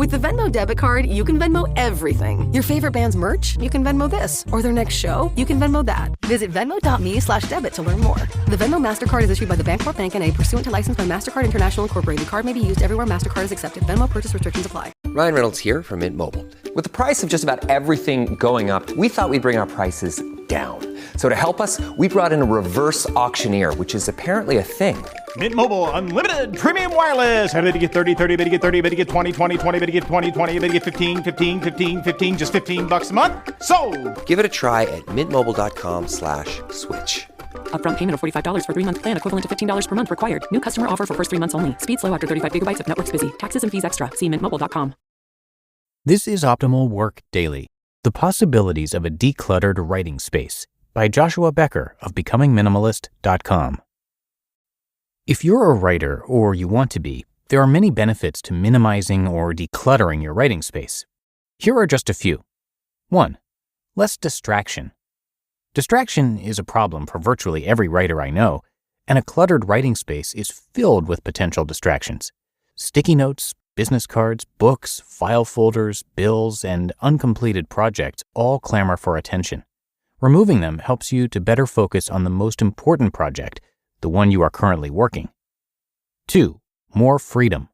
With the Venmo debit card, you can Venmo everything. Your favorite band's merch? You can Venmo this. Or their next show? You can Venmo that. Visit Venmo.me/debit to learn more. The Venmo MasterCard is issued by the Bancorp Bank N.A. pursuant to license by MasterCard International Incorporated. Card may be used everywhere MasterCard is accepted. Venmo purchase restrictions apply. Ryan Reynolds here from Mint Mobile. With the price of just about everything going up, we thought we'd bring our prices down. So to help us, we brought in a reverse auctioneer, which is apparently a thing. Mint Mobile Unlimited Premium Wireless. How to get 30, 30, bit to get 30, bit to get 20, 20, 20, bit to get 20, 20, bit to get 15, 15, 15, 15, just $15 a month? Sold! Give it a try at mintmobile.com/switch. Upfront payment of $45 for 3-month plan, equivalent to $15 per month required. New customer offer for first 3 months only. Speed slow after 35 gigabytes if network's busy. Taxes and fees extra. See mintmobile.com. This is Optimal Work Daily, The Possibilities of a Decluttered Writing Space by Joshua Becker of BecomingMinimalist.com. If you're a writer, or you want to be, there are many benefits to minimizing or decluttering your writing space. Here are just a few. 1. Less distraction. Distraction is a problem for virtually every writer I know, and a cluttered writing space is filled with potential distractions. Sticky notes, business cards, books, file folders, bills, and uncompleted projects all clamor for attention. Removing them helps you to better focus on the most important project, the one you are currently working. 2. More freedom.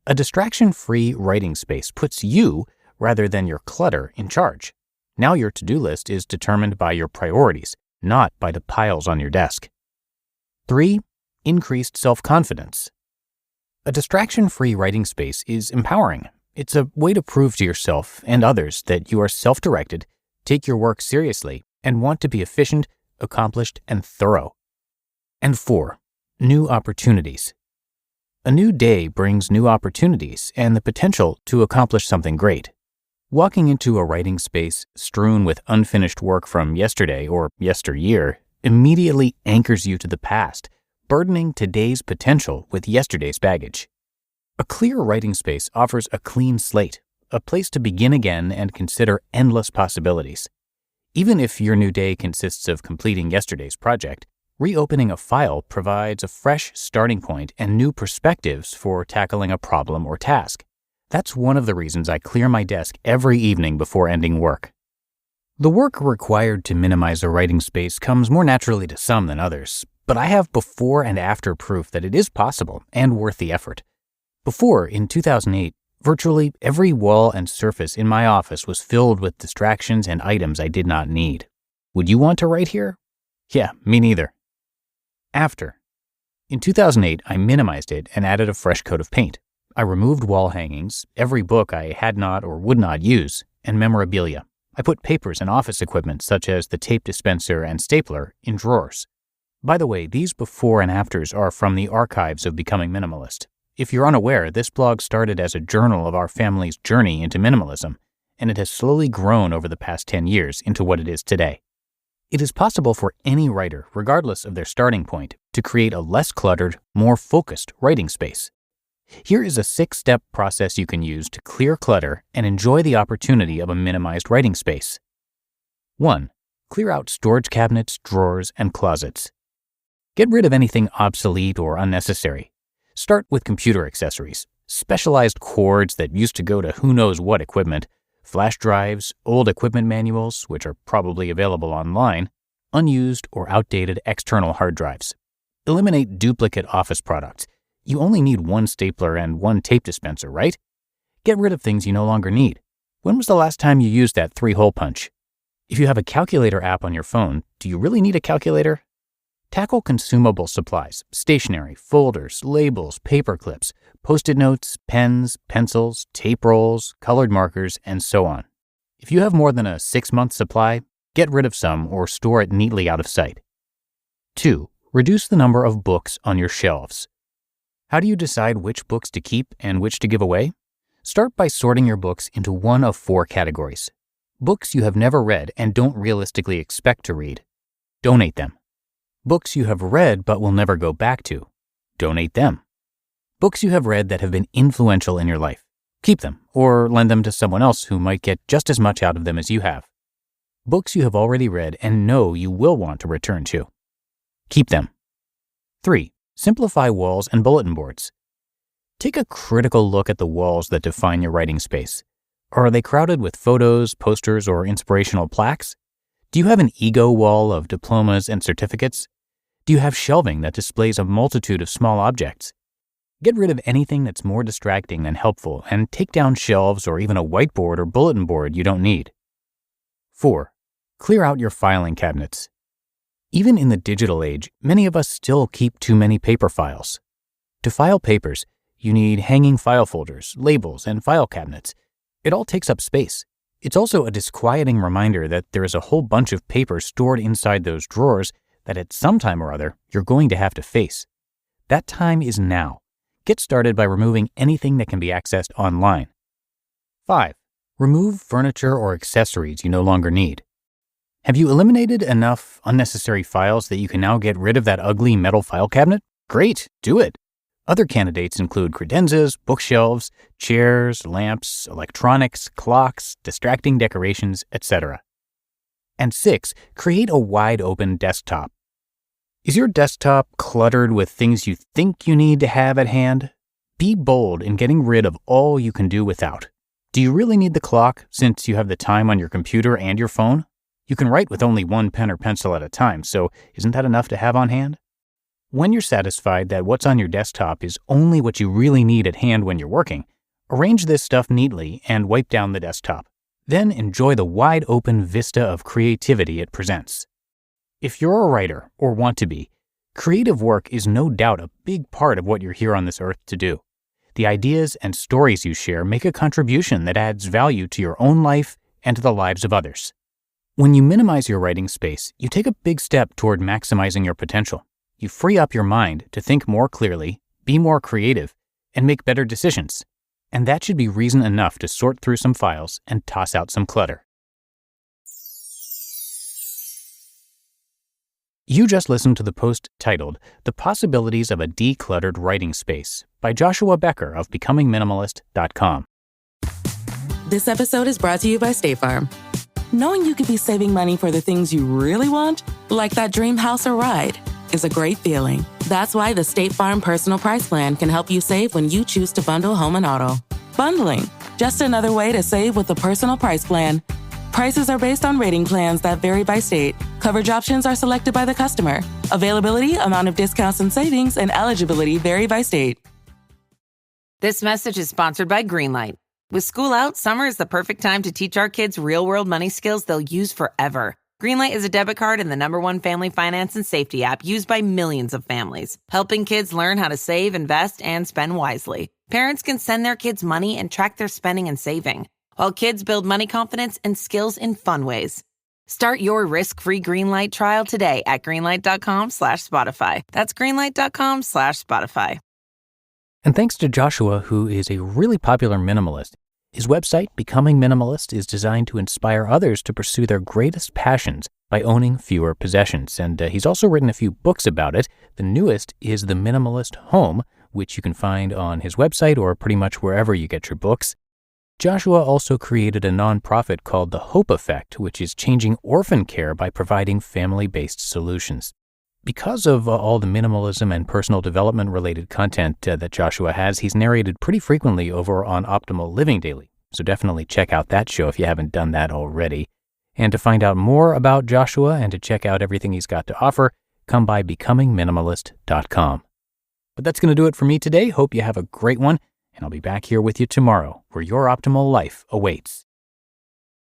A distraction-free writing space puts you, rather than your clutter, in charge. Now your to-do list is determined by your priorities, not by the piles on your desk. 3. Increased self-confidence. A distraction-free writing space is empowering. It's a way to prove to yourself and others that you are self-directed, take your work seriously, and want to be efficient, accomplished, and thorough. And 4. New opportunities. A new day brings new opportunities and the potential to accomplish something great. Walking into a writing space strewn with unfinished work from yesterday or yesteryear immediately anchors you to the past, burdening today's potential with yesterday's baggage. A clear writing space offers a clean slate, a place to begin again and consider endless possibilities. Even if your new day consists of completing yesterday's project, reopening a file provides a fresh starting point and new perspectives for tackling a problem or task. That's one of the reasons I clear my desk every evening before ending work. The work required to minimize a writing space comes more naturally to some than others, but I have before and after proof that it is possible and worth the effort. Before, in 2008, virtually every wall and surface in my office was filled with distractions and items I did not need. Would you want to write here? Yeah, me neither. After. In 2008, I minimized it and added a fresh coat of paint. I removed wall hangings, every book I had not or would not use, and memorabilia. I put papers and office equipment such as the tape dispenser and stapler in drawers. By the way, these before and afters are from the archives of Becoming Minimalist. If you're unaware, this blog started as a journal of our family's journey into minimalism, and it has slowly grown over the past 10 years into what it is today. It is possible for any writer, regardless of their starting point, to create a less cluttered, more focused writing space. Here is a 6-step process you can use to clear clutter and enjoy the opportunity of a minimized writing space. 1. Clear out storage cabinets, drawers, and closets. Get rid of anything obsolete or unnecessary. Start with computer accessories, specialized cords that used to go to who knows what equipment, flash drives, old equipment manuals, which are probably available online, unused or outdated external hard drives. Eliminate duplicate office products. You only need one stapler and one tape dispenser, right? Get rid of things you no longer need. When was the last time you used that 3-hole punch? If you have a calculator app on your phone, do you really need a calculator? Tackle consumable supplies, stationery, folders, labels, paper clips, Post-it notes, pens, pencils, tape rolls, colored markers, and so on. If you have more than a 6-month supply, get rid of some or store it neatly out of sight. 2. Reduce the number of books on your shelves. How do you decide which books to keep and which to give away? Start by sorting your books into one of 4 categories. Books you have never read and don't realistically expect to read. Donate them. Books you have read but will never go back to. Donate them. Books you have read that have been influential in your life. Keep them or lend them to someone else who might get just as much out of them as you have. Books you have already read and know you will want to return to. Keep them. 3. Simplify walls and bulletin boards. Take a critical look at the walls that define your writing space. Are they crowded with photos, posters, or inspirational plaques? Do you have an ego wall of diplomas and certificates? Do you have shelving that displays a multitude of small objects? Get rid of anything that's more distracting than helpful and take down shelves or even a whiteboard or bulletin board you don't need. 4. Clear out your filing cabinets. Even in the digital age, many of us still keep too many paper files. To file papers, you need hanging file folders, labels, and file cabinets. It all takes up space. It's also a disquieting reminder that there is a whole bunch of paper stored inside those drawers that at some time or other you're going to have to face. That time is now. Get started by removing anything that can be accessed online. 5. Remove furniture or accessories you no longer need. Have you eliminated enough unnecessary files that you can now get rid of that ugly metal file cabinet? Great, do it. Other candidates include credenzas, bookshelves, chairs, lamps, electronics, clocks, distracting decorations, etc. And 6, create a wide-open desktop. Is your desktop cluttered with things you think you need to have at hand? Be bold in getting rid of all you can do without. Do you really need the clock since you have the time on your computer and your phone? You can write with only one pen or pencil at a time, so isn't that enough to have on hand? When you're satisfied that what's on your desktop is only what you really need at hand when you're working, arrange this stuff neatly and wipe down the desktop. Then enjoy the wide-open vista of creativity it presents. If you're a writer, or want to be, creative work is no doubt a big part of what you're here on this earth to do. The ideas and stories you share make a contribution that adds value to your own life and to the lives of others. When you minimize your writing space, you take a big step toward maximizing your potential. You free up your mind to think more clearly, be more creative, and make better decisions. And that should be reason enough to sort through some files and toss out some clutter. You just listened to the post titled The Possibilities of a Decluttered Writing Space by Joshua Becker of BecomingMinimalist.com. This episode is brought to you by State Farm. Knowing you could be saving money for the things you really want, like that dream house or ride, is a great feeling. That's why the State Farm Personal Price Plan can help you save when you choose to bundle home and auto. Bundling, just another way to save with the Personal Price Plan. Prices are based on rating plans that vary by state. Coverage options are selected by the customer. Availability, amount of discounts and savings, and eligibility vary by state. This message is sponsored by Greenlight. With school out, summer is the perfect time to teach our kids real-world money skills they'll use forever. Greenlight is a debit card and the #1 family finance and safety app used by millions of families, helping kids learn how to save, invest, and spend wisely. Parents can send their kids money and track their spending and saving, while kids build money confidence and skills in fun ways. Start your risk-free Greenlight trial today at greenlight.com/Spotify. That's greenlight.com/Spotify. And thanks to Joshua, who is a really popular minimalist. His website, Becoming Minimalist, is designed to inspire others to pursue their greatest passions by owning fewer possessions. And he's also written a few books about it. The newest is The Minimalist Home, which you can find on his website or pretty much wherever you get your books. Joshua also created a nonprofit called The Hope Effect, which is changing orphan care by providing family-based solutions. Because of all the minimalism and personal development-related content that Joshua has, he's narrated pretty frequently over on Optimal Living Daily. So definitely check out that show if you haven't done that already. And to find out more about Joshua and to check out everything he's got to offer, come by BecomingMinimalist.com. But that's going to do it for me today. Hope you have a great one, and I'll be back here with you tomorrow, where your optimal life awaits.